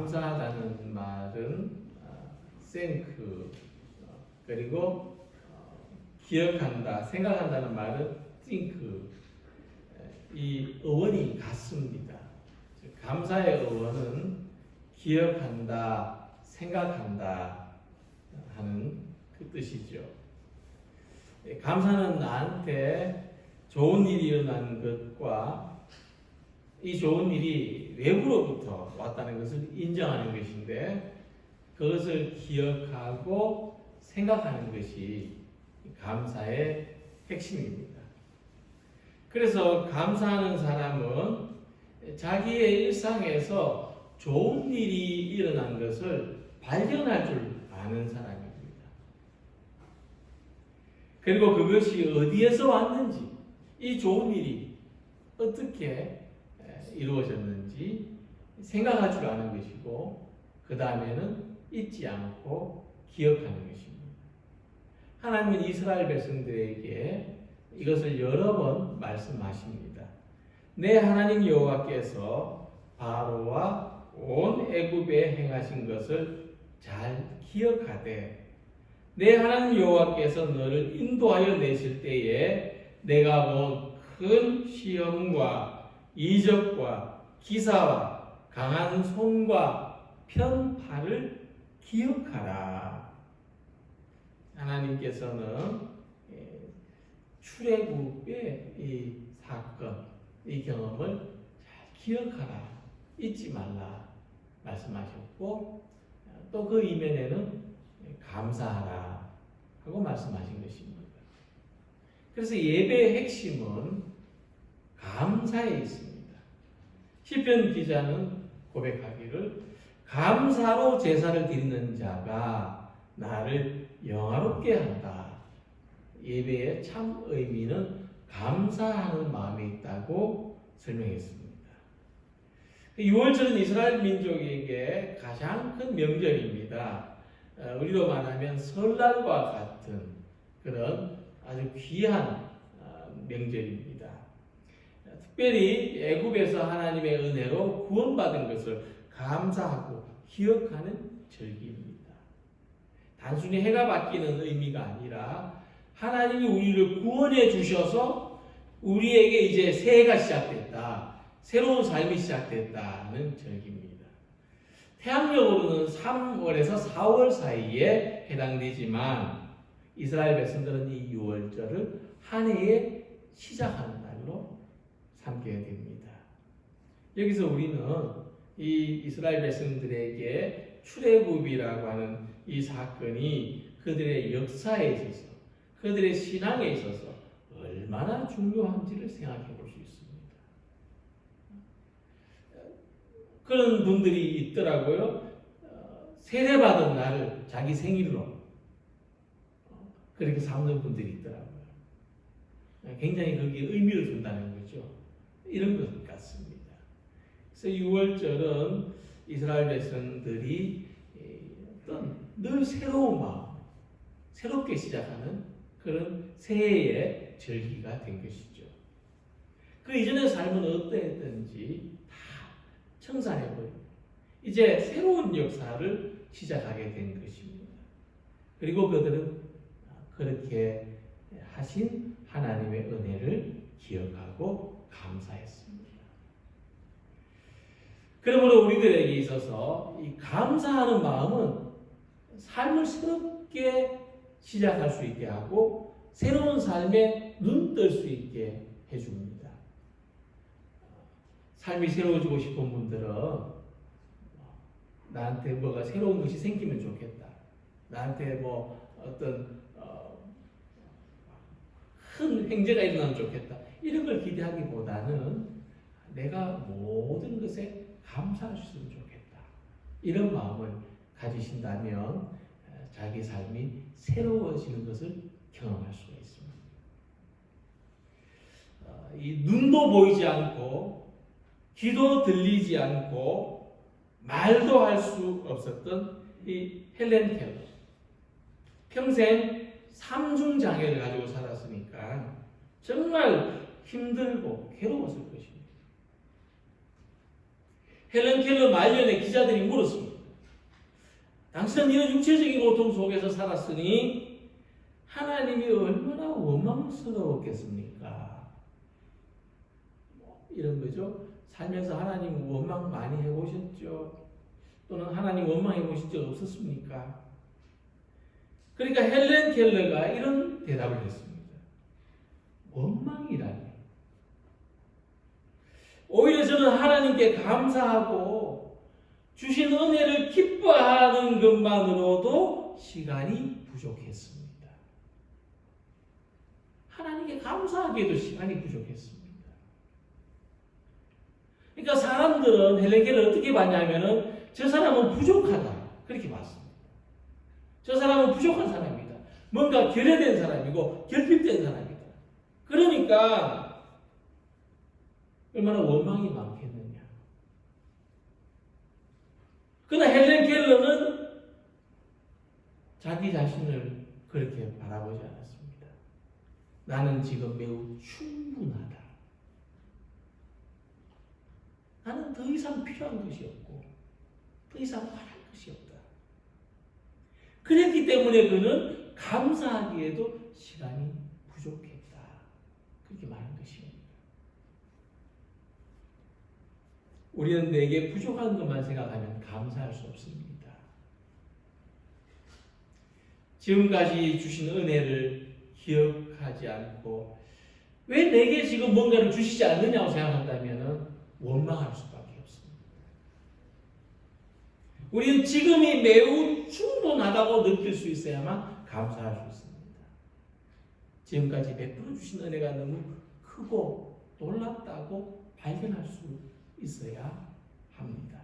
감사하다는 말은 thank, 그리고 기억한다, 생각한다는 말은 think, 이 어원이 같습니다. 감사의 어원은 기억한다, 생각한다 하는 그 뜻이죠. 감사는 나한테 좋은 일이 일어난 것과 이 좋은 일이 외부로부터 왔다는 것을 인정하는 것인데, 그것을 기억하고 생각하는 것이 감사의 핵심입니다. 그래서 감사하는 사람은 자기의 일상에서 좋은 일이 일어난 것을 발견할 줄 아는 사람입니다. 그리고 그것이 어디에서 왔는지, 이 좋은 일이 어떻게 이루어졌는지 생각할 줄 아는 것이고, 그 다음에는 잊지 않고 기억하는 것입니다. 하나님은 이스라엘 백성들에게 이것을 여러 번 말씀하십니다. 내 하나님 여호와께서 바로와 온 애굽에 행하신 것을 잘 기억하되, 내 하나님 여호와께서 너를 인도하여 내실 때에 내가 본 큰 시험과 이적과 기사와 강한 손과 편팔을 기억하라. 하나님께서는 출애굽의 이 사건, 이 경험을 잘 기억하라, 잊지 말라 말씀하셨고, 또 그 이면에는 감사하라 하고 말씀하신 것입니다. 그래서 예배의 핵심은 감사에 있습니다. 시편 기자는 고백하기를 감사로 제사를 드리는 자가 나를 영화롭게 한다. 예배의 참 의미는 감사하는 마음이 있다고 설명했습니다. 6월절은 이스라엘 민족에게 가장 큰 명절입니다. 우리로 말하면 설날과 같은 그런 아주 귀한 명절입니다. 특별히 애굽에서 하나님의 은혜로 구원받은 것을 감사하고 기억하는 절기입니다. 단순히 해가 바뀌는 의미가 아니라 하나님이 우리를 구원해 주셔서 우리에게 이제 새해가 시작됐다, 새로운 삶이 시작됐다는 절기입니다. 태양력으로는 3월에서 4월 사이에 해당되지만 이스라엘 백성들은 이 6월절을 한 해의 시작하는 날로 삼게 됩니다. 여기서 우리는 이 이스라엘 백성들에게 출애굽이라고 하는 이 사건이 그들의 역사에 있어서, 그들의 신앙에 있어서 얼마나 중요한지를 생각해 볼 수 있습니다. 그런 분들이 있더라고요. 세례받은 날을 자기 생일로 그렇게 삼는 분들이 있더라고요. 굉장히 거기에 의미를 둔다는 거죠. 이런 것 같습니다. 그래서 6월절은 이스라엘 백성들이 어떤 늘 새로운 마음, 새롭게 시작하는 그런 새해의 절기가 된 것이죠. 그 이전의 삶은 어떠했든지 다 청산해버리고 이제 새로운 역사를 시작하게 된 것입니다. 그리고 그들은 그렇게 하신 하나님의 은혜를 기억하고 감사했습니다. 그러므로 우리들에게 있어서 이 감사하는 마음은 삶을 새롭게 시작할 수 있게 하고 새로운 삶에 눈 뜰 수 있게 해줍니다. 삶이 새로워지고 싶은 분들은 나한테 뭐가 새로운 것이 생기면 좋겠다. 나한테 뭐 어떤 큰 횡재가 일어나면 좋겠다. 이런 걸 기대하기보다는 내가 모든 것에 감사할 수 있으면 좋겠다. 이런 마음을 가지신다면 자기 삶이 새로워지는 것을 경험할 수가 있습니다. 이 눈도 보이지 않고 귀도 들리지 않고 말도 할 수 없었던 이 헬렌 켈러, 평생 삼중장애를 가지고 살았으니까 정말 힘들고 괴로웠을 것입니다. 헬렌 켈러 말년에 기자들이 물었습니다. 당신은 이런 육체적인 고통 속에서 살았으니 하나님이 얼마나 원망스러웠겠습니까? 이런 거죠. 살면서 하나님 원망 많이 해보셨죠? 또는 하나님 원망해 보신 적 없었습니까? 그러니까 헬렌 켈러가 이런 대답을 했습니다. 원망이라니. 오히려 저는 하나님께 감사하고 주신 은혜를 기뻐하는 것만으로도 시간이 부족했습니다. 하나님께 감사하기에도 시간이 부족했습니다. 그러니까 사람들은 헬렌 켈러를 어떻게 봤냐면은 저 사람은 부족하다. 그렇게 봤습니다. 저 사람은 부족한 사람이다. 뭔가 결여된 사람이고 결핍된 사람이다. 그러니까 얼마나 원망이 많겠느냐. 그러나 헬렌 켈러는 자기 자신을 그렇게 바라보지 않았습니다. 나는 지금 매우 충분하다. 나는 더 이상 필요한 것이 없고 더 이상 바랄 것이 없다. 그랬기 때문에 그는 감사하기에도 시간이 부족했다. 그렇게 말한 것입니다. 우리는 내게 부족한 것만 생각하면 감사할 수 없습니다. 지금까지 주신 은혜를 기억하지 않고 왜 내게 지금 뭔가를 주시지 않느냐고 생각한다면 원망할 수밖에 없습니다. 우리는 지금이 매우 충분하다고 느낄 수 있어야만 감사할 수 있습니다. 지금까지 베풀어 주신 은혜가 너무 크고 놀랍다고 발견할 수 있어야 합니다.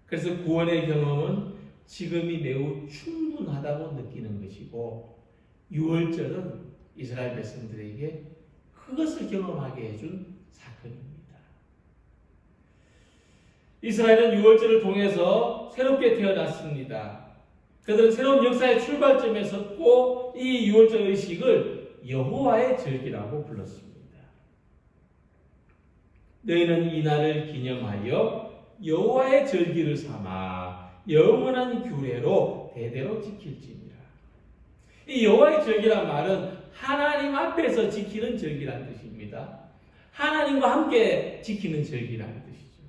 그래서 구원의 경험은 지금이 매우 충분하다고 느끼는 것이고 유월절은 이스라엘 백성들에게 그것을 경험하게 해준 사건입니다. 이스라엘은 유월절을 통해서 새롭게 태어났습니다. 그들은 새로운 역사의 출발점에 섰고 이 유월절 의식을 여호와의 절기라고 불렀습니다. 너희는 이 날을 기념하여 여호와의 절기를 삼아 영원한 규례로 대대로 지킬지니라. 이 여호와의 절기란 말은 하나님 앞에서 지키는 절기라는 뜻입니다. 하나님과 함께 지키는 절기라는 뜻이죠.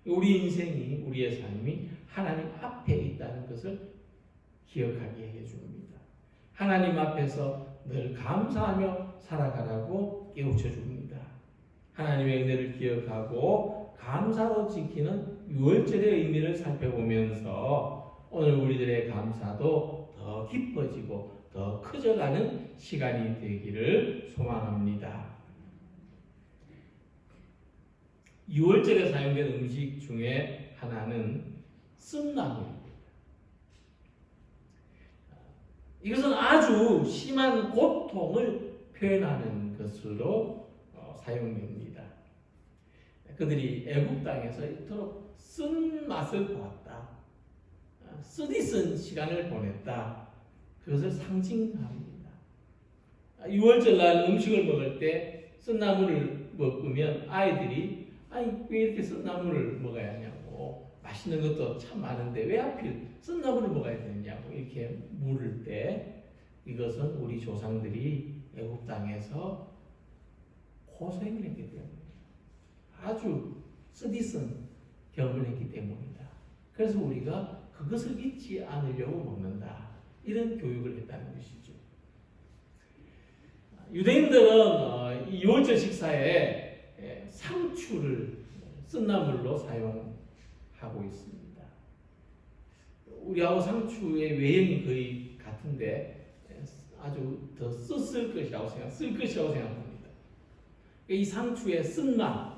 우리 인생이, 우리의 삶이 하나님 앞에 있다는 것을 기억하게 해줍니다. 하나님 앞에서 늘 감사하며 살아가라고 깨우쳐 줍니다. 하나님의 은혜를 기억하고 감사로 지키는 유월절의 의미를 살펴보면서 오늘 우리들의 감사도 더 깊어지고 더 커져가는 시간이 되기를 소망합니다. 유월절에 사용된 음식 중에 하나는 쓴나물입니다. 이것은 아주 심한 고통을 표현하는 것으로 사용됩니다. 그들이 애국 땅에서 이토록 쓴 맛을 보았다. 쓰디 쓴 시간을 보냈다. 그것을 상징합니다. 유월절날 음식을 먹을 때 쓴나물을 먹으면 아이들이 왜 이렇게 쓴나물을 먹어야 하냐고, 맛있는 것도 참 많은데 왜 하필 쓴나물을 먹어야 되느냐고 이렇게 물을 때 이것은 우리 조상들이 애국 땅에서 고생을 했기 때문에 아주 쓰디쓴 경험을 했기 때문이다. 그래서 우리가 그것을 잊지 않으려고 먹는다. 이런 교육을 했다는 것이죠. 유대인들은 이 유월절 식사에 상추를 쓴나물로 사용하고 있습니다. 우리하고 상추의 외형이 거의 같은데 아주 더 쓸 것이라고 생각합니다. 이 상추의 쓴맛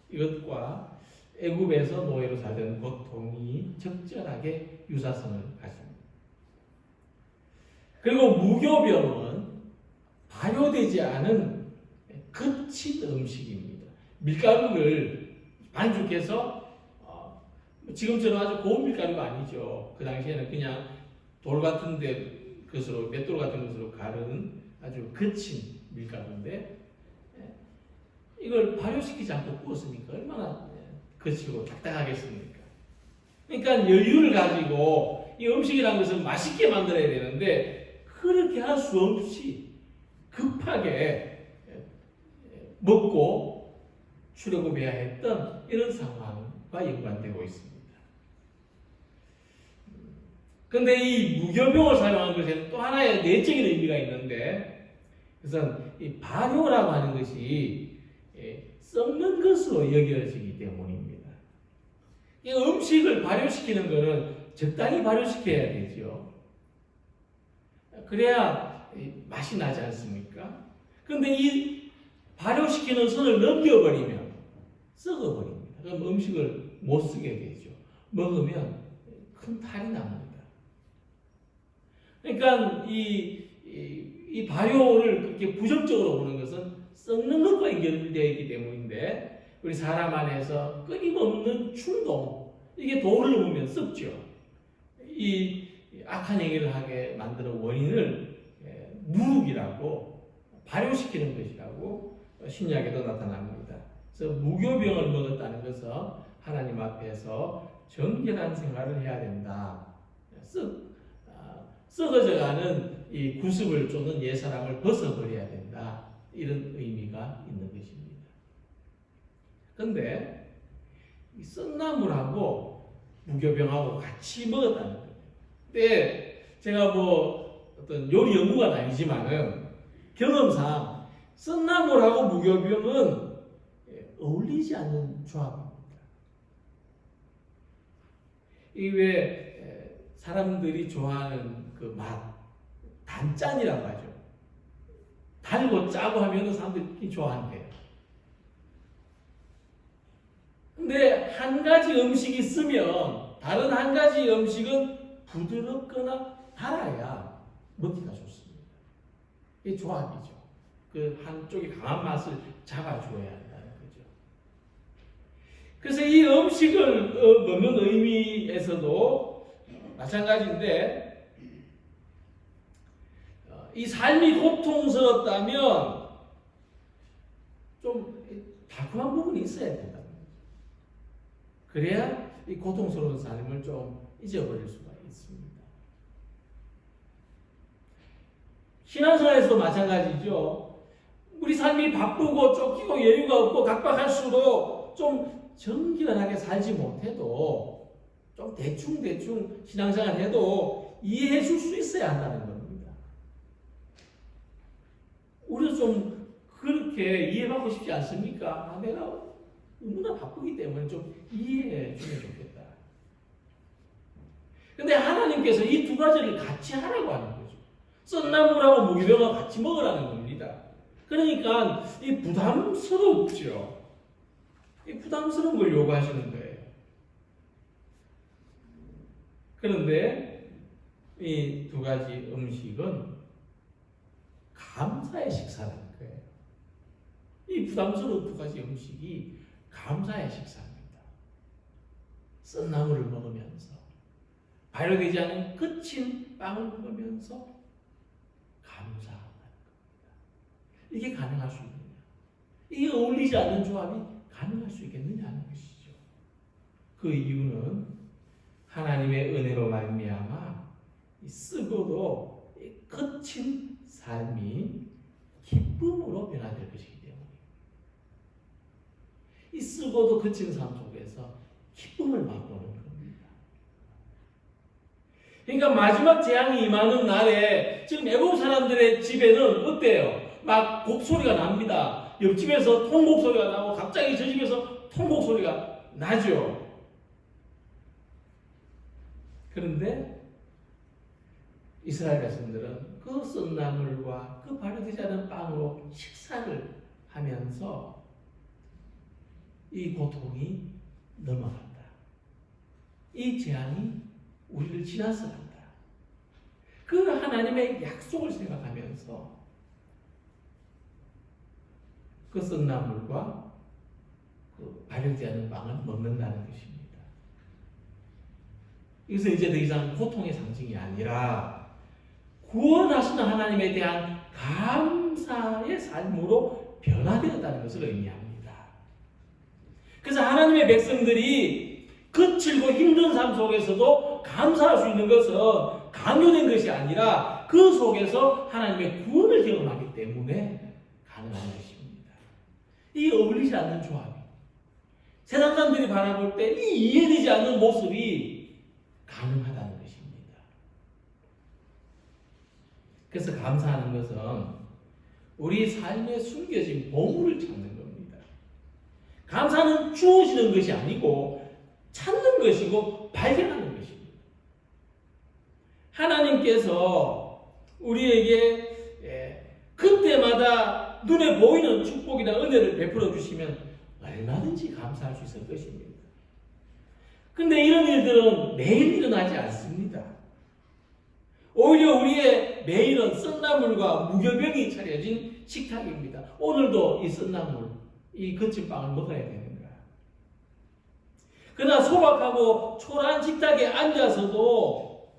이것과 애굽에서 노예로 살던 고통이 적절하게 유사성을 가집니다. 그리고 무교병은 발효되지 않은 거친 음식입니다. 밀가루를 반죽해서 지금처럼 아주 고운 밀가루가 아니죠. 그 당시에는 그냥 돌 같은 것으로, 맷돌 같은 것으로 가른 아주 거친 밀가루인데 이걸 발효시키지 않고 구웠으니까 얼마나 거칠고 딱딱하겠습니까? 그러니까 여유를 가지고 이 음식이라는 것을 맛있게 만들어야 되는데 그렇게 할 수 없이 급하게 먹고 출애굽해야 했던 이런 상황과 연관되고 있습니다. 그런데 이 무교병을 사용한 것에는 또 하나의 내적인 의미가 있는데, 그것은 이 발효라고 하는 것이 썩는 것으로 여겨지기 때문입니다. 이 음식을 발효시키는 것은 적당히 발효시켜야 되죠. 그래야 맛이 나지 않습니까? 그런데 이 발효시키는 선을 넘겨버리면 썩어버립니다. 그럼 음식을 못 쓰게 되죠. 먹으면 큰 탈이 납니다. 그러니까 이 발효를 그렇게 부정적으로 보는 것은 썩는 것과 연결되어 있기 때문인데, 우리 사람 안에서 끊임없는 충동, 이게 돌을 넘으면 썩죠. 이 악한 행위를 하게 만드는 원인을 누룩이라고, 발효시키는 것이라고 신약에도 나타납니다. 그래서 무교병을 먹었다는 것은 하나님 앞에서 정결한 생활을 해야 된다. 썩어져가는 이 구습을 쫓는 옛사람을 벗어버려야 된다. 이런 의미가 있는 것입니다. 그런데 이 썩나물하고 무교병하고 같이 먹었다는 거예요. 근데 제가 뭐 어떤 요리 연구가 아니지만은 경험상 썩나물하고 무교병은 어울리지 않는 조합입니다. 이게 사람들이 좋아하는 그 맛, 단짠이라고 하죠. 달고 짜고 하면 사람들이 좋아한대요. 근데 한 가지 음식이 있으면 다른 한 가지 음식은 부드럽거나 달아야 먹기가 좋습니다. 이게 조합이죠. 그 한쪽이 강한 맛을 잡아줘야 한다는 거죠. 그래서 이 음식을 먹는 의미에서도 마찬가지인데, 이 삶이 고통스럽다면 좀 달콤한 부분이 있어야 된다. 그래야 이 고통스러운 삶을 좀 잊어버릴 수가 있습니다. 신앙생활에서도 마찬가지죠. 우리 삶이 바쁘고 쫓기고 여유가 없고 각박할수록 좀 정결하게 살지 못해도 좀 대충 신앙생활 해도 이해해 줄 수 있어야 한다는 겁니다. 우리도 좀 그렇게 이해받고 싶지 않습니까? 내가 너무나 바쁘기 때문에 좀 이해해 주면 좋겠다. 근데 하나님께서 이 두 가지를 같이 하라고 하는 거죠. 썩나물하고 무교병하고 같이 먹으라는 겁니다. 그러니까 이 부담스럽죠. 이 부담스러운 걸 요구하시는 거예요. 그런데 이 두 가지 음식은 감사의 식사라는 거예요. 이 부담스러운 두 가지 음식이 감사의 식사입니다. 썩나물을 먹으면서, 발효되지 않은 거친 빵을 먹으면서 감사하는 겁니다. 이게 가능할 수 있느냐? 이게 어울리지 않는 조합이 가능할 수 있겠느냐는 것이죠. 그 이유는 하나님의 은혜로 말미암아 쓰고도 거친 삶이 기쁨으로 변화될 것이기 때문입니다. 이 쓰고도 거친 삶 속에서 기쁨을 맛보는 겁니다. 그러니까 마지막 재앙이 임하는 날에 지금 애국 사람들의 집에는 어때요? 막 곡소리가 납니다. 옆집에서 통곡 소리가 나고 갑자기 저 집에서 통곡 소리가 나죠. 그런데 이스라엘 백성들은 그 썩나물과 그 발효되지 않은 빵으로 식사를 하면서 이 고통이 넘어간다. 이 재앙이 우리를 지나서 간다. 그 하나님의 약속을 생각하면서 그 썩나물과 그 발효되지 않은 빵을 먹는다는 것입니다. 이것은 이제 더 이상 고통의 상징이 아니라 구원하시는 하나님에 대한 감사의 삶으로 변화되었다는 것을 의미합니다. 그래서 하나님의 백성들이 거칠고 힘든 삶 속에서도 감사할 수 있는 것은 강요된 것이 아니라 그 속에서 하나님의 구원을 경험하기 때문에 가능한 것입니다. 이 어울리지 않는 조합이 세상 사람들이 바라볼 때 이 이해되지 않는 모습이 가능하다는 것입니다. 그래서 감사하는 것은 우리 삶에 숨겨진 보물을 찾는 겁니다. 감사는 주어지는 것이 아니고 찾는 것이고 발견하는 것입니다. 하나님께서 우리에게 그때마다 눈에 보이는 축복이나 은혜를 베풀어 주시면 얼마든지 감사할 수 있을 것입니다. 근데 이런 일들은 매일 일어나지 않습니다. 오히려 우리의 매일은 썬나물과 무교병이 차려진 식탁입니다. 오늘도 이 썬나물, 이 거친 빵을 먹어야 되는 거야. 그러나 소박하고 초라한 식탁에 앉아서도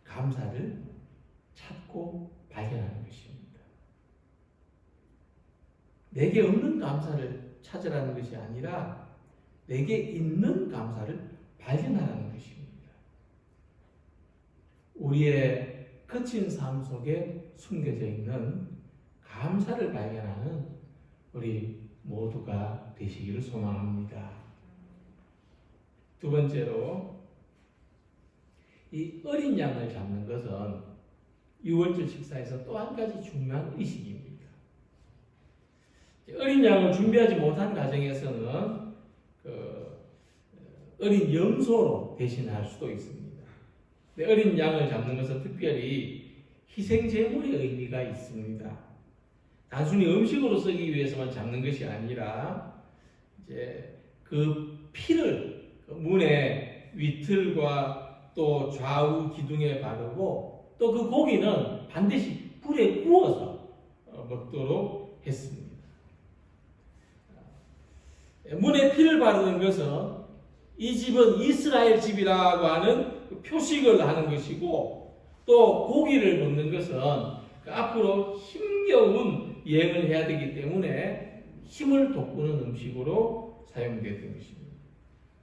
감사를 찾고 발견하는 것입니다. 내게 없는 감사를 찾으라는 것이 아니라 내게 있는 감사를 발견하라는 것입니다. 우리의 거친 삶 속에 숨겨져 있는 감사를 발견하는 우리 모두가 되시기를 소망합니다. 두 번째로 이 어린 양을 잡는 것은 유월절 식사에서 또 한 가지 중요한 의식입니다. 어린 양을 준비하지 못한 가정에서는 어린 염소로 대신할 수도 있습니다. 어린 양을 잡는 것은 특별히 희생제물의 의미가 있습니다. 단순히 음식으로 쓰기 위해서만 잡는 것이 아니라 이제 그 피를 문의 위틀과 또 좌우 기둥에 바르고 또 그 고기는 반드시 불에 구워서 먹도록 했습니다. 문에 피를 바르는 것은 이 집은 이스라엘 집이라고 하는 표식을 하는 것이고 또 고기를 먹는 것은 앞으로 힘겨운 여행을 해야 되기 때문에 힘을 돋구는 음식으로 사용되었던 것입니다.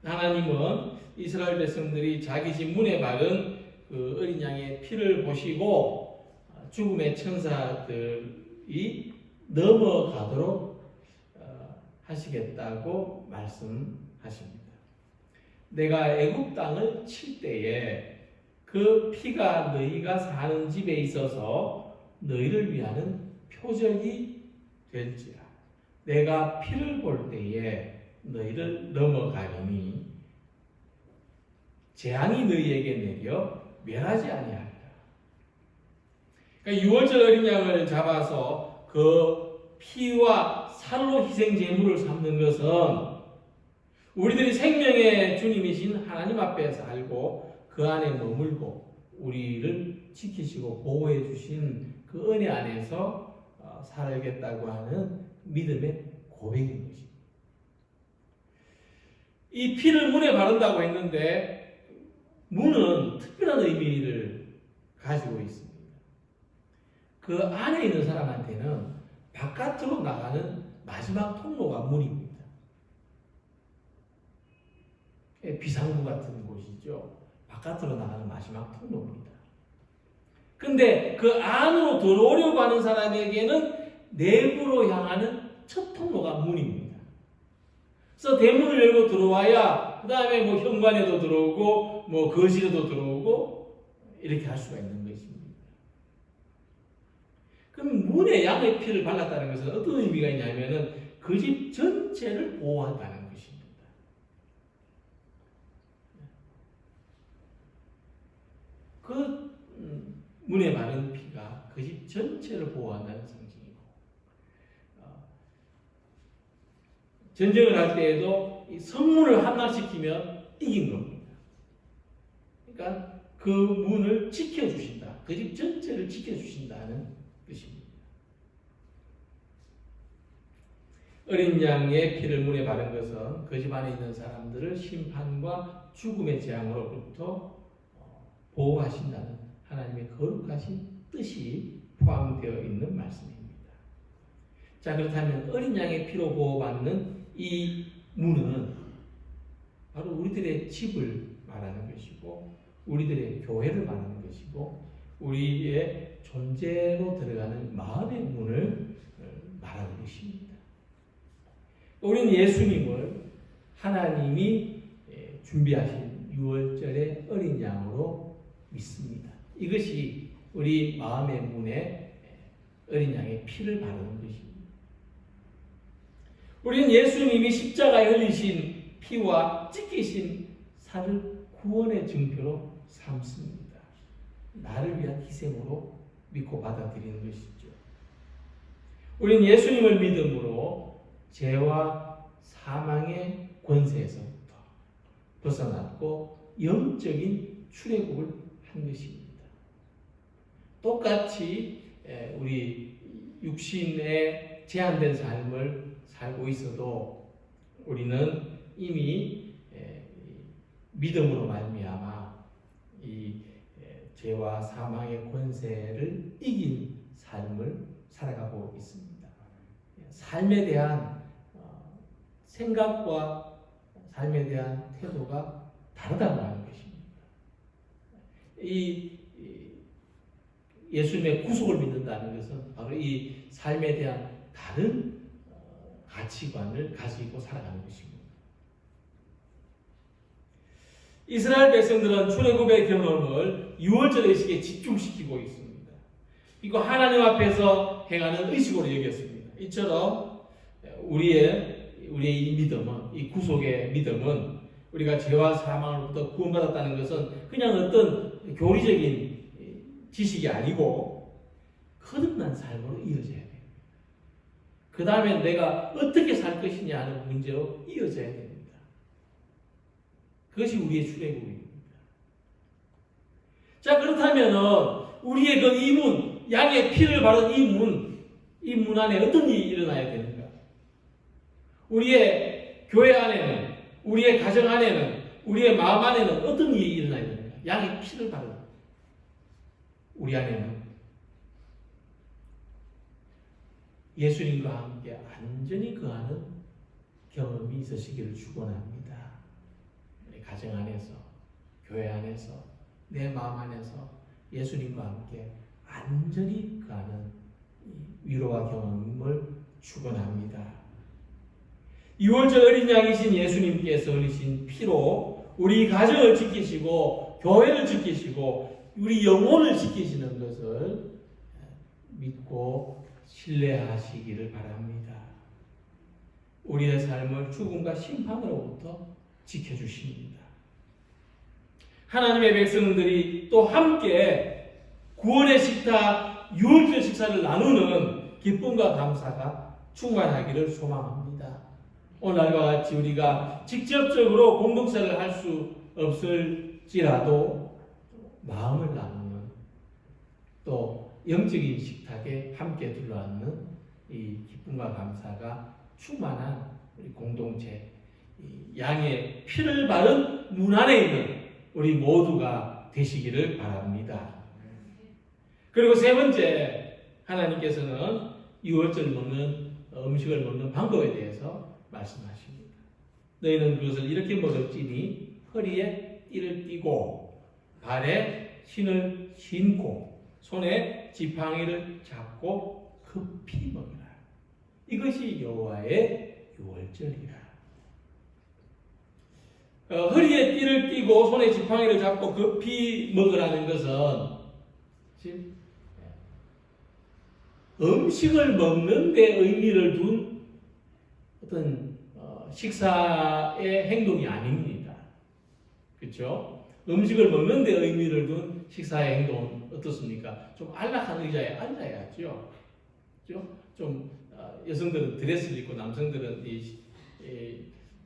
하나님은 이스라엘 백성들이 자기 집 문에 바른 그 어린 양의 피를 보시고 죽음의 천사들이 넘어가도록 하시겠다고 말씀하십니다. 내가 애굽 땅을 칠 때에 그 피가 너희가 사는 집에 있어서 너희를 위하는 표적이 될지라. 내가 피를 볼 때에 너희를 넘어가리니 재앙이 너희에게 내려 멸하지 아니하리라. 그러니까 유월절 어린 양을 잡아서 그 피와 살로 희생 제물을 삼는 것은 우리들이 생명의 주님이신 하나님 앞에서 알고 그 안에 머물고 우리를 지키시고 보호해 주신 그 은혜 안에서 살겠다고 하는 믿음의 고백인 것입니다. 이 피를 문에 바른다고 했는데 문은 특별한 의미를 가지고 있습니다. 그 안에 있는 사람한테는 바깥으로 나가는 마지막 통로가 문입니다. 비상구 같은 곳이죠. 바깥으로 나가는 마지막 통로입니다. 근데 그 안으로 들어오려고 하는 사람에게는 내부로 향하는 첫 통로가 문입니다. 그래서 대문을 열고 들어와야 그 다음에 뭐 현관에도 들어오고 뭐 거실에도 들어오고 이렇게 할 수가 있는 것입니다. 그럼 문에 양의 피를 발랐다는 것은 어떤 의미가 있냐면은 그 집 전체를 보호한다는 것입니다. 그 문에 바른 피가 그 집 전체를 보호한다는 상징이고 전쟁을 할 때에도 이 성문을 함락시키면 이긴 겁니다. 그러니까 그 문을 지켜주신다. 그 집 전체를 지켜주신다는 뜻입니다. 어린 양의 피를 문에 바른 것은 그 집 안에 있는 사람들을 심판과 죽음의 재앙으로부터 보호하신다는 하나님의 거룩하신 뜻이 포함되어 있는 말씀입니다. 자, 그렇다면 어린 양의 피로 보호받는 이 문은 바로 우리들의 집을 말하는 것이고 우리들의 교회를 말하는 것이고 우리의 존재로 들어가는 마음의 문을 말하는 것입니다. 우리는 예수님을 하나님이 준비하신 6월절의 어린 양으로 믿습니다. 이것이 우리 마음의 문에 어린 양의 피를 바르는 것입니다. 우리는 예수님이 십자가에 흘리신 피와 찢기신 살을 구원의 증표로 삼습니다. 나를 위한 희생으로 믿고 받아들이는 것이죠. 우리는 예수님을 믿음으로 죄와 사망의 권세에서부터 벗어났고 영적인 출애굽을 한 것입니다. 똑같이 우리 육신의 제한된 삶을 살고 있어도 우리는 이미 믿음으로 말미암아 이 죄와 사망의 권세를 이긴 삶을 살아가고 있습니다. 삶에 대한 생각과 삶에 대한 태도가 다르다고 하는 것입니다. 이 예수님의 구속을 믿는다는 것은 바로 이 삶에 대한 다른 가치관을 가지고 살아가는 것입니다. 이스라엘 백성들은 출애굽의 경험을 6월절 의식에 집중시키고 있습니다. 이거 하나님 앞에서 행하는 의식으로 여겼습니다. 이처럼 우리의 이 믿음은, 이 구속의 믿음은 우리가 죄와 사망으로부터 구원받았다는 것은 그냥 어떤 교리적인 지식이 아니고 거듭난 삶으로 이어져야 됩니다. 그 다음에 내가 어떻게 살 것이냐 하는 문제로 이어져야 됩니다. 그것이 우리의 출애굽입니다. 자, 그렇다면 우리의 그 이 문, 양의 피를 바른 이 문 안에 어떤 일이 일어나야 되는가? 우리의 교회 안에는, 우리의 가정 안에는, 우리의 마음 안에는 어떤 일이 일어나야 되는가? 양의 피를 바른 우리 안에는 예수님과 함께 안전히 거하는 경험이 있으시기를 축원합니다. 우리 가정 안에서, 교회 안에서, 내 마음 안에서 예수님과 함께 안전히 거하는 위로와 경험을 축원합니다. 6월절 어린 양이신 예수님께서 흘리신 피로 우리 가정을 지키시고 교회를 지키시고 우리 영혼을 지키시는 것을 믿고 신뢰하시기를 바랍니다. 우리의 삶을 죽음과 심판으로부터 지켜주십니다. 하나님의 백성들이 또 함께 구원의 식탁 6월절 식사를 나누는 기쁨과 감사가 충만하기를 소망합니다. 오늘과 같이 우리가 직접적으로 공동체를 할 수 없을지라도 마음을 나누는 또 영적인 식탁에 함께 둘러앉는 이 기쁨과 감사가 충만한 우리 공동체, 양의 피를 바른 문 안에 있는 우리 모두가 되시기를 바랍니다. 그리고 세 번째, 하나님께서는 6월절 먹는 음식을 먹는 방법에 대해서 말씀하십니다. 너희는 그것을 이렇게 먹을지니 허리에 띠를 띠고 발에 신을 신고 손에 지팡이를 잡고 급히 먹으라. 이것이 여호와의 6월절이라. 허리에 띠를 띠고 손에 지팡이를 잡고 급히 먹으라는 것은 지금 음식을 먹는 데 의미를 둔 어떤 식사의 행동이 아닙니다. 그렇죠? 음식을 먹는 데 의미를 둔 식사의 행동은 어떻습니까? 좀 안락한 의자에 앉아야죠. 그렇죠? 좀 여성들은 드레스를 입고 남성들은 이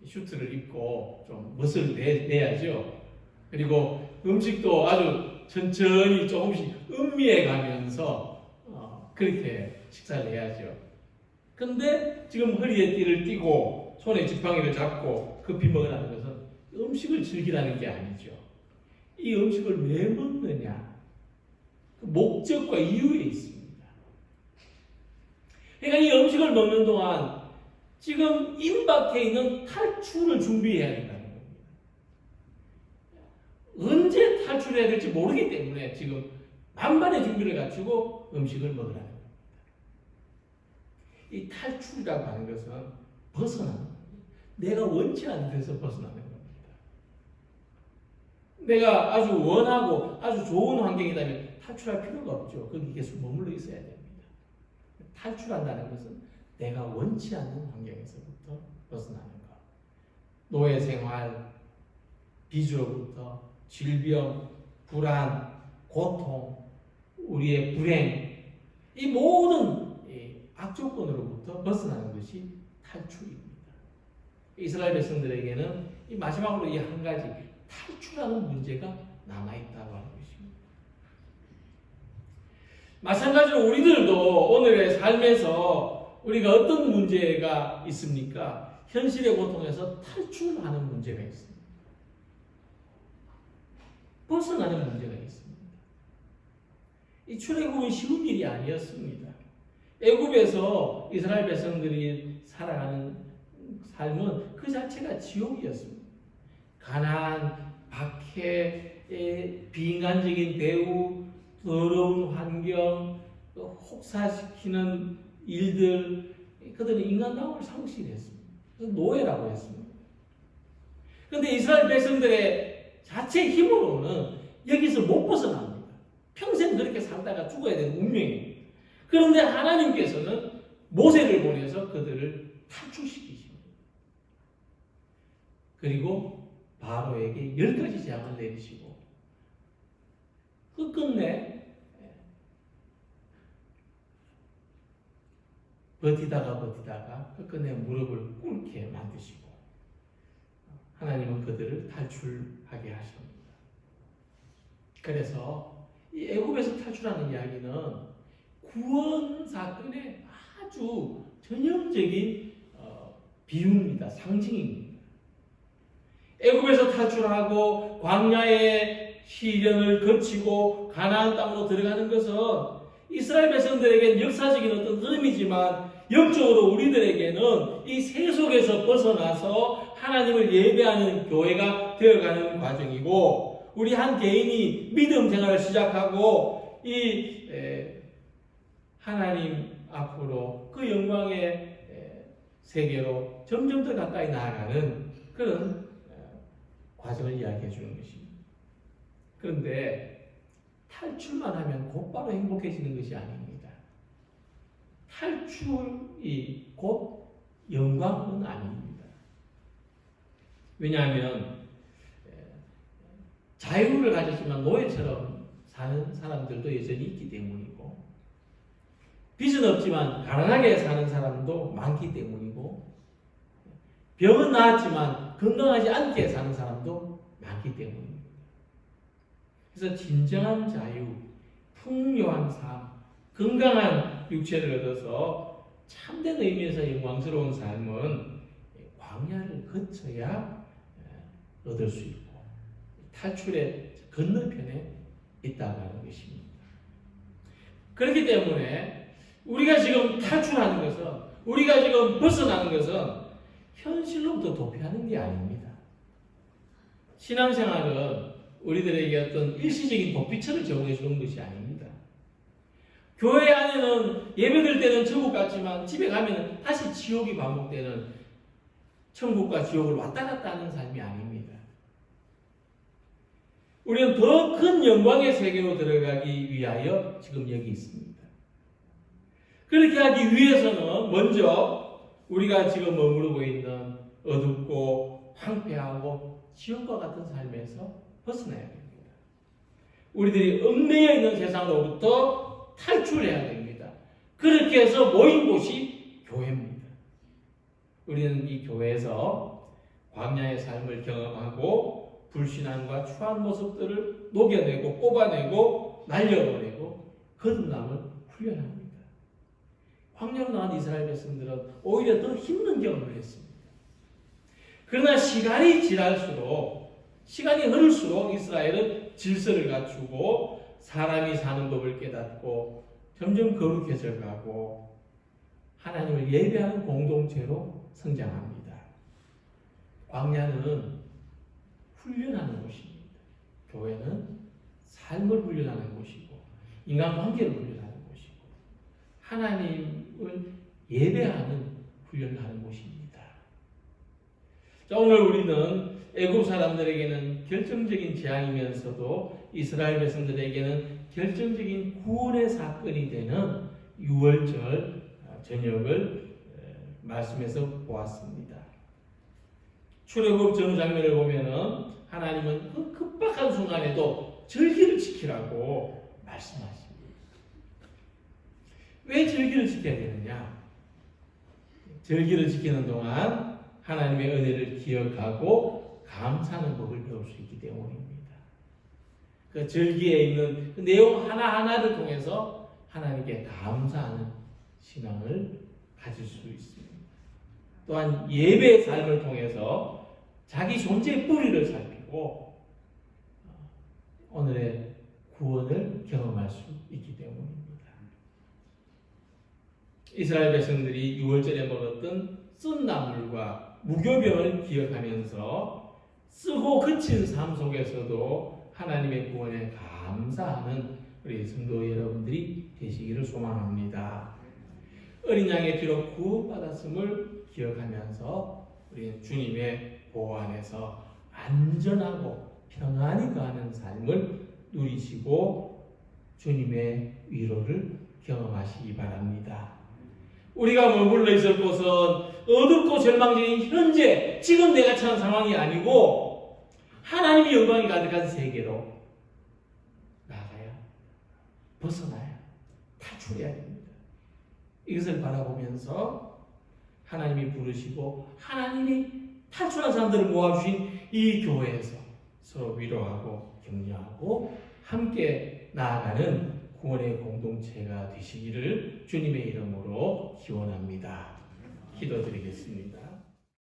슈트를 입고 좀 멋을 내야죠. 그리고 음식도 아주 천천히 조금씩 음미해 가면서 그렇게 식사를 해야죠. 근데 지금 허리에 띠를 띠고 손에 지팡이를 잡고 급히 먹으라는 것은 음식을 즐기라는 게 아니죠. 이 음식을 왜 먹느냐? 그 목적과 이유에 있습니다. 그러니까 이 음식을 먹는 동안 지금 임박해 있는 탈출을 준비해야 된다는 겁니다. 탈출해야 될지 모르기 때문에 지금 만반의 준비를 갖추고 음식을 먹으라는 겁니다. 이 탈출이라고 하는 것은 벗어나는 겁니다. 내가 원치 않는 데서 벗어나는 겁니다. 내가 아주 원하고 아주 좋은 환경이라면 탈출할 필요가 없죠. 거기 계속 머물러 있어야 됩니다. 탈출한다는 것은 내가 원치 않는 환경에서부터 벗어나는 것. 노예 생활, 빚으로부터 질병, 불안, 고통, 우리의 불행, 이 모든 악조건으로부터 벗어나는 것이 탈출입니다. 이스라엘 백성들에게는 이 마지막으로 이 한 가지 탈출하는 문제가 남아있다고 하는 것입니다. 마찬가지로 우리들도 오늘의 삶에서 우리가 어떤 문제가 있습니까? 현실의 고통에서 탈출하는 문제가 있습니다. 벗어나는 문제가 있습니다. 이 출애굽은 쉬운 일이 아니었습니다. 애굽에서 이스라엘 백성들이 살아가는 삶은 그 자체가 지옥이었습니다. 가난, 박해, 비인간적인 대우, 더러운 환경, 혹사시키는 일들, 그들은 인간다움을 상실했습니다. 그래서 노예라고 했습니다. 그런데 이스라엘 백성들의 자체 힘으로는 여기서 못 벗어납니다. 평생 그렇게 살다가 죽어야 되는 운명입니다. 그런데 하나님께서는 모세를 보내서 그들을 탈출시키십니다. 그리고 바로에게 10가지 재앙을 내리시고 끝끝내 버티다가 끝끝내 무릎을 꿇게 만드시고 하나님은 그들을 탈출하게 하십니다. 그래서 이 애굽에서 탈출하는 이야기는 구원 사건의 아주 전형적인 비유입니다. 상징입니다. 애굽에서 탈출하고 광야의 시련을 거치고 가나안 땅으로 들어가는 것은 이스라엘 백성들에게는 역사적인 어떤 의미지만 영적으로 우리들에게는 이 세속에서 벗어나서 하나님을 예배하는 교회가 되어가는 과정이고 우리 한 개인이 믿음 생활을 시작하고 이 하나님 앞으로 그 영광의 세계로 점점 더 가까이 나아가는 그런 과정을 이야기해 주는 것입니다. 그런데 탈출만 하면 곧바로 행복해지는 것이 아닙니다. 탈출이 곧 영광은 아닙니다. 왜냐하면 자유를 가졌지만 노예처럼 사는 사람들도 여전히 있기 때문이고 빚은 없지만 가난하게 사는 사람도 많기 때문이고 병은 나았지만 건강하지 않게 사는 사람도 많기 때문입니다. 그래서 진정한 자유, 풍요한 삶, 건강한 육체를 얻어서 참된 의미에서 영광스러운 삶은 광야를 거쳐야 얻을 수 있고 탈출의 건너편에 있다고 하는 것입니다. 그렇기 때문에 우리가 지금 탈출하는 것은 우리가 지금 벗어나는 것은 현실로부터 도피하는 게 아닙니다. 신앙생활은 우리들에게 어떤 일시적인 도피처를 제공해 주는 것이 아닙니다. 교회 안에는 예배드릴 때는 천국 같지만 집에 가면 다시 지옥이 반복되는 천국과 지옥을 왔다 갔다 하는 삶이 아닙니다. 우리는 더 큰 영광의 세계로 들어가기 위하여 지금 여기 있습니다. 그렇게 하기 위해서는 먼저 우리가 지금 머무르고 있는 어둡고 황폐하고 지옥과 같은 삶에서 벗어나야 됩니다. 우리들이 얽매여 있는 세상으로부터 탈출해야 됩니다. 그렇게 해서 모인 곳이 교회입니다. 우리는 이 교회에서 광야의 삶을 경험하고 불신앙과 추한 모습들을 녹여내고 뽑아내고 날려버리고 거듭남을 훈련합니다. 광야로 나간 이스라엘 백성들은 오히려 더 힘든 경험을 했습니다. 그러나 시간이 흐를수록 이스라엘은 질서를 갖추고 사람이 사는 법을 깨닫고 점점 거룩해져 가고 하나님을 예배하는 공동체로 성장합니다. 광야는 훈련하는 곳입니다. 교회는 인간관계를 훈련하는 곳이고 하나님을 예배하는 훈련을 하는 곳입니다. 자, 오늘 우리는 애굽 사람들에게는 결정적인 재앙이면서도 이스라엘 백성들에게는 결정적인 구원의 사건이 되는 유월절 저녁을 말씀에서 보았습니다. 출애굽 전 장면을 보면은 하나님은 그 급박한 순간에도 절기를 지키라고 말씀하십니다. 왜 절기를 지켜야 되느냐? 절기를 지키는 동안 하나님의 은혜를 기억하고 감사하는 법을 배울 수 있기 때문입니다. 그 절기에 있는 그 내용 하나하나를 통해서 하나님께 감사하는 신앙을 가질 수 있습니다. 또한 예배의 삶을 통해서 자기 존재의 뿌리를 살피고 오늘의 구원을 경험할 수 있기 때문입니다. 이스라엘 백성들이 유월절에 먹었던 쓴 나물과 무교병을 기억하면서 쓰고 그친 삶 속에서도 하나님의 구원에 감사하는 우리 성도 여러분들이 되시기를 소망합니다. 어린 양의 피로 구원받았음을 기억하면서 우리는 주님의 보호 안에서 안전하고 평안히 거하는 삶을 누리시고 주님의 위로를 경험하시기 바랍니다. 우리가 머물러 있을 곳은 어둡고 절망적인 현재, 지금 내가 처한 상황이 아니고 하나님의 영광이 가득한 세계로 나아가야, 벗어나야, 탈출해야 됩니다. 이것을 바라보면서 하나님이 부르시고 하나님이 탈출한 사람들을 모아주신 이 교회에서 서로 위로하고 격려하고 함께 나아가는 구원의 공동체가 되시기를 주님의 이름으로 기원합니다. 기도드리겠습니다.